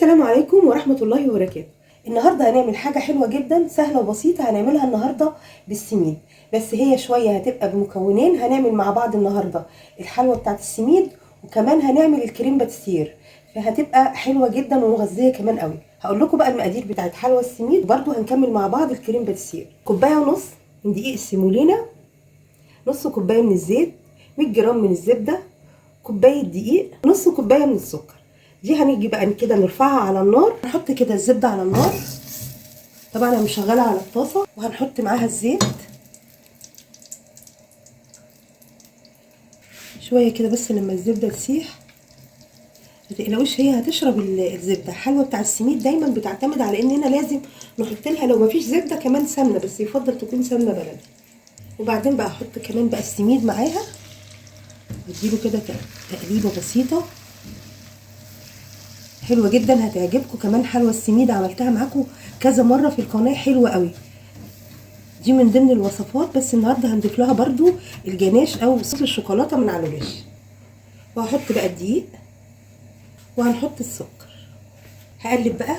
السلام عليكم ورحمة الله وبركاته. النهاردة هنعمل حاجة حلوة جدا سهلة وبسيطة، هنعملها النهاردة بالسميد، بس هي شوية هتبقى بمكونين. هنعمل مع بعض النهاردة الحلوة بتاعت السميد، وكمان هنعمل الكريم باتيسير، فهتبقى حلوة جدا ومغذية كمان قوي. هقول لكم بقى المقادير بتاعت حلوى السميد، برضو هنكمل مع بعض الكريم باتيسير. كوباية ونص من دقيق السيمولينا، نص كوباية من الزيت، 100 جرام من الزبدة، كوباية دقيق، نص كوباية من السكر. دي هنيجي بقى كده نرفعها على النار، نحط كده الزبدة على النار، طبعا انا مشغلة على الطاسة، وهنحط معاها الزيت شوية كده بس لما الزبدة تسيح. متقلقوش هي هتشرب الزبدة. الحلوة بتاع السميد دايما بتعتمد على اننا لازم نحط لها لو مفيش زبدة كمان سمنة، بس يفضل تكون سمنة بلدي. وبعدين بقى احط كمان بقى السميد معاها، اديله كده تقليبة بسيطة حلوه جدا هتعجبكم. كمان حلوى السميد عملتها معاكم كذا مره في القناه، حلوه قوي. دي من ضمن الوصفات، بس النهارده هنضيف لها برضو الجناش او صوص الشوكولاته من على الوش. وهحط بقى الدقيق، وهنحط السكر، هقلب بقى.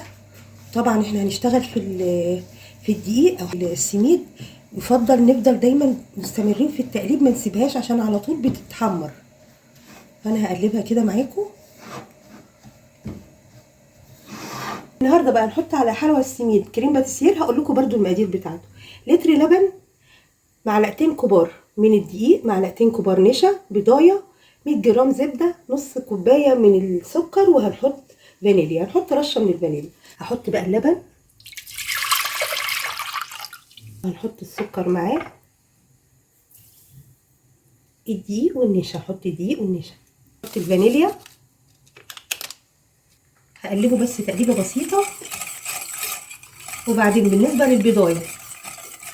طبعا احنا هنشتغل في الدقيق او السميد، يفضل نفضل دايما مستمرين في التقليب، ما نسيبهاش عشان على طول بتتحمر. فانا هقلبها كده معاكم. النهارده بقى نحط على حلوى السميد كريم باتيسير. هقول لكم برده المقادير بتاعته: لتر لبن، معلقتين كبار من الدقيق، معلقتين كبار نشا، بيضايه، 100 جرام زبده، نص كوبايه من السكر، وهنحط فانيليا، هنحط رشه من الفانيليا. هحط بقى اللبن، هنحط السكر معاه، الدقيق والنشا، هحط الدقيق والنشا، هحط الفانيليا، هقلبه بس تقليبه بسيطه. وبعدين بالنسبه للبيضايه،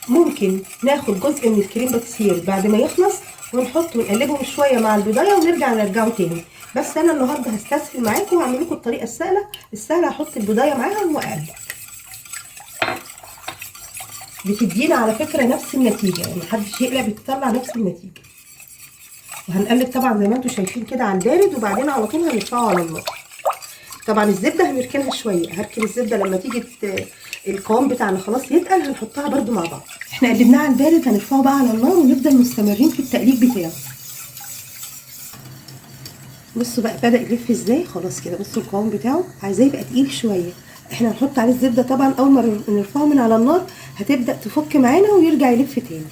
ممكن ناخد جزء من الكريم باتيسير بعد ما يخلص ونحطه ونقلبهم شويه مع البيضايه ونرجع نرجعه تاني. بس انا النهارده هستسهل معاكم وهعمل لكم الطريقه السهله. هحط البيضايه معاهم واقلب. بتدينا على فكره نفس النتيجه، يعني محدش يقلق، بتطلع نفس النتيجه. وهنقلب طبعا زي ما انتم شايفين كده على البارد، وبعدين على طول هنرفعه على النار. طبعا الزبده هنركنها شويه، هركن الزبده لما تيجي القوام بتاعنا خلاص يتقل هنحطها برده مع بعض. احنا قلبناه على البارد، هنرفعه بقى على النار ونفضل مستمرين في التقليب بتاعه. بصوا بقى بدأ يلف ازاي، خلاص كده. بصوا القوام بتاعه عايزاه يبقى تقيل شويه. احنا هنحط عليه الزبده طبعا، اول ما نرفعه من على النار هتبدأ تفك معانا ويرجع يلف تاني.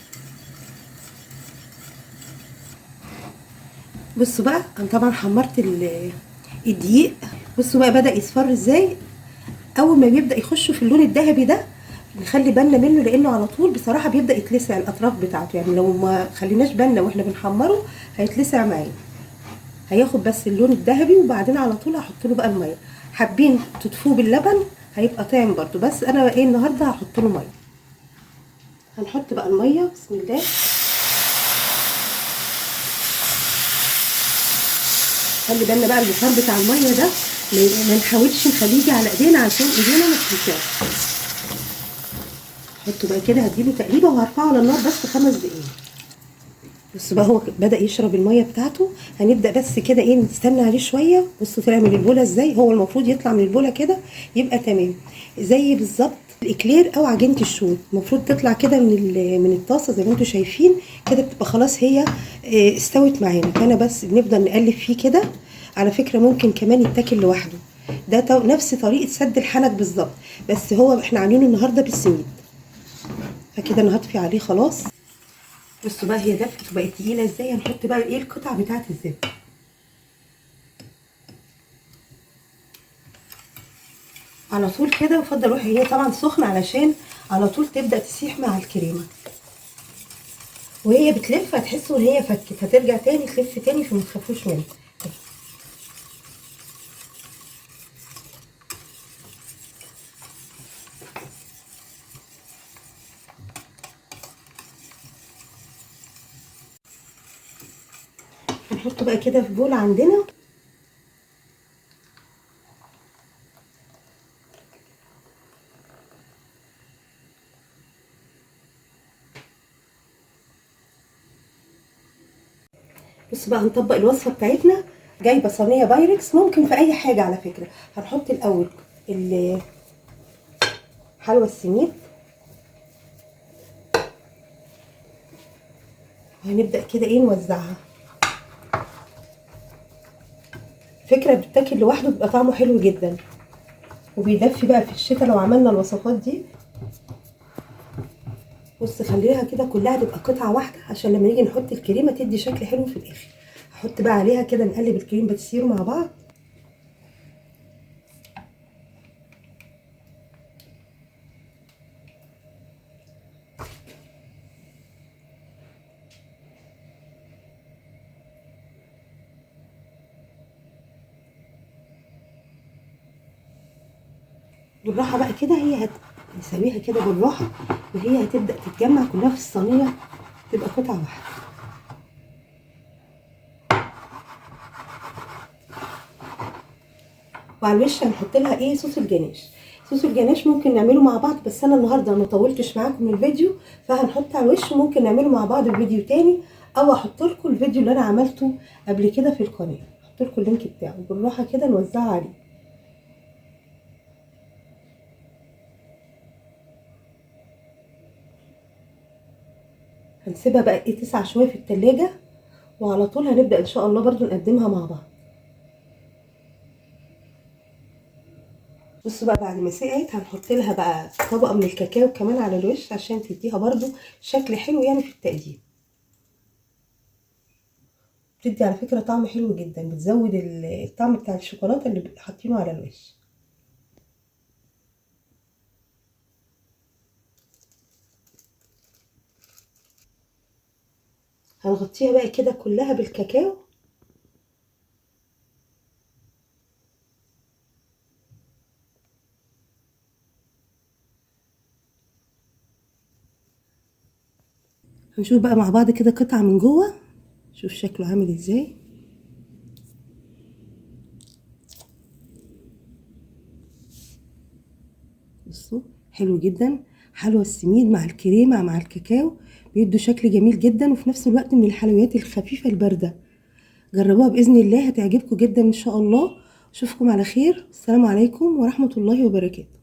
بصوا بقى انا طبعا حمرت الدقيق. بصوا بقى بدأ يصفر ازاي. اول ما بيبدأ يخش في اللون الذهبي ده نخلي بالنا منه، لانه على طول بصراحه بيبدأ يتلسع الاطراف بتاعته، يعني لو ما خليناش بالنا واحنا بنحمره هيتلسع معانا. هياخد بس اللون الذهبي، وبعدين على طول هحط له بقى الميه. حابين تطفوه باللبن هيبقى طعم برده، بس انا ايه النهارده هحط له ميه. هنحط بقى الميه، بسم الله. خلي بالنا بقى البخار بتاع الميه ده ما نحاولش نخليه يجي على ايدينا عشان ايدينا ما تتلسعش. حطه بقى كده، هديله تقليبه وهرفعه على النار بس 5 دقايق. بصوا بقى هو بدأ يشرب الميه بتاعته. هنبدأ بس كده ايه نستنى عليه شويه. بصوا طلع من البوله ازاي، هو المفروض يطلع من البوله كده يبقى تمام، زي بالظبط الاكلير او عجينه الشوي. المفروض تطلع كده من الطاسه زي ما انتم شايفين كده، بتبقى خلاص هي استوت معانا. فانا بس بنفضل نقلب فيه كده. على فكره ممكن كمان يتاكل لوحده، ده نفس طريقه سد الحنك بالظبط، بس هو احنا عاملينه النهارده بالسميد. فكده انا هطفي عليه خلاص. بصوا بقى هي دفت وبقت تقيله ازاي. هنحط بقى ايه القطع بتاعه الزبده على طول كده. وفضل هي طبعا سخنه علشان على طول تبدا تسيح مع الكريمه، وهي بتلف هتحسوا ان هي فكت، هترجع تاني تلف تاني، فما تخافوش منها. هنحطه بقى كده في بول عندنا. بصوا بقى هنطبق الوصفه بتاعتنا جايبه صينيه بايركس، ممكن في اي حاجه على فكره. هنحط الاول حلوى السميد، وهنبدا كده ايه نوزعها. فكره بتاكل لوحده بيبقى طعمه حلو جدا، وبيدفي بقى في الشتاء لو عملنا الوصفات دي. بص خليها كده كلها تبقى قطعه واحده، عشان لما نيجي نحط الكريمه تدي شكل حلو في الاخر. هحط بقى عليها كده، نقلب الكريم بتسير مع بعض. بالراحه بقى كده، نسويها كده بالراحه، وهي هتبدا تتجمع كلها في الصينيه، تبقى قطعه واحده. وعلى الوش هنحط لها ايه؟ صوص الجناش. صوص الجناش ممكن نعمله مع بعض، بس انا النهارده ما طولتش معاكم الفيديو، فهنحط على الوش. ممكن نعمله مع بعض في فيديو تاني، او احط لكم الفيديو اللي انا عملته قبل كده في القناه، احط لكم اللينك بتاعه. بالراحه كده نوزعه عليه. هنسيبها بقى ايه تسع شويه في التلاجة، وعلى طول هنبدا ان شاء الله برضو نقدمها مع بعض. بصوا بقى، بعد ما سقعت هنحط لها بقى طبقه من الكاكاو كمان على الوش، عشان تديها برضو شكل حلو يعني في التقديم. بتدي على فكره طعم حلو جدا، بتزود الطعم بتاع الشوكولاته اللي حاطينه على الوش. هنغطيها بقى كده كلها بالكاكاو. هنشوف بقى مع بعض كده قطعه من جوه، شوف شكله عامل ازاي. بصوا حلو جدا، حلوى السميد مع الكريمه مع الكاكاو بيدوا شكل جميل جدا، وفي نفس الوقت من الحلويات الخفيفه البارده. جربوها باذن الله، هتعجبكم جدا ان شاء الله. اشوفكم على خير، السلام عليكم ورحمه الله وبركاته.